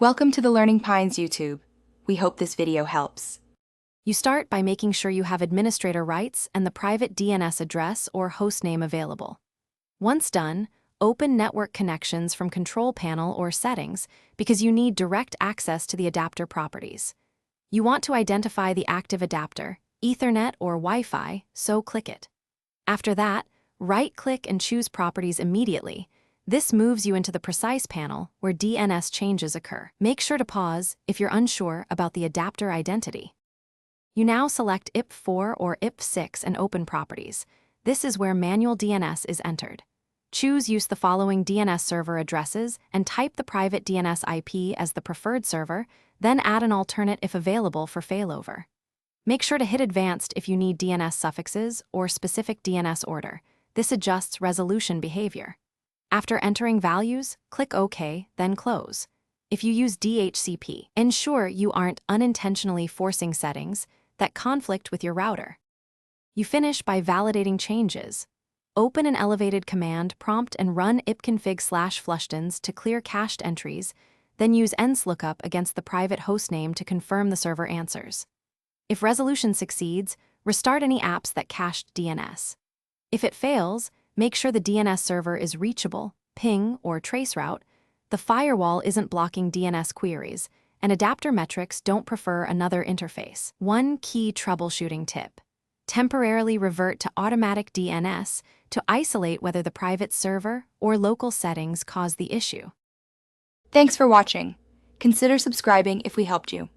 Welcome to the Learning Pines YouTube. We hope this video helps. You start by making sure you have administrator rights and the private DNS address or hostname available. Once done, open Network Connections from Control Panel or Settings because you need direct access to the adapter properties. You want to identify the active adapter, Ethernet or Wi-Fi, so click it. After that, right-click and choose Properties immediately. This moves you into the Precise panel where DNS changes occur. Make sure to pause if you're unsure about the adapter identity. You now select IP4 or IP6 and open Properties. This is where manual DNS is entered. Use the following DNS server addresses and type the private DNS IP as the preferred server, then add an alternate if available for failover. Make sure to hit Advanced if you need DNS suffixes or specific DNS order. This adjusts resolution behavior. After entering values, click OK, then Close. If you use DHCP, ensure you aren't unintentionally forcing settings that conflict with your router. You finish by validating changes. Open an elevated command prompt and run ipconfig/flushtons to clear cached entries, then use enslookup against the private hostname to confirm the server answers. If resolution succeeds, restart any apps that cached DNS. If it fails, make sure the DNS server is reachable, ping, or traceroute, the firewall isn't blocking DNS queries, and adapter metrics don't prefer another interface. One key troubleshooting tip: temporarily revert to automatic DNS to isolate whether the private server or local settings cause the issue. Thanks for watching. Consider subscribing if we helped you.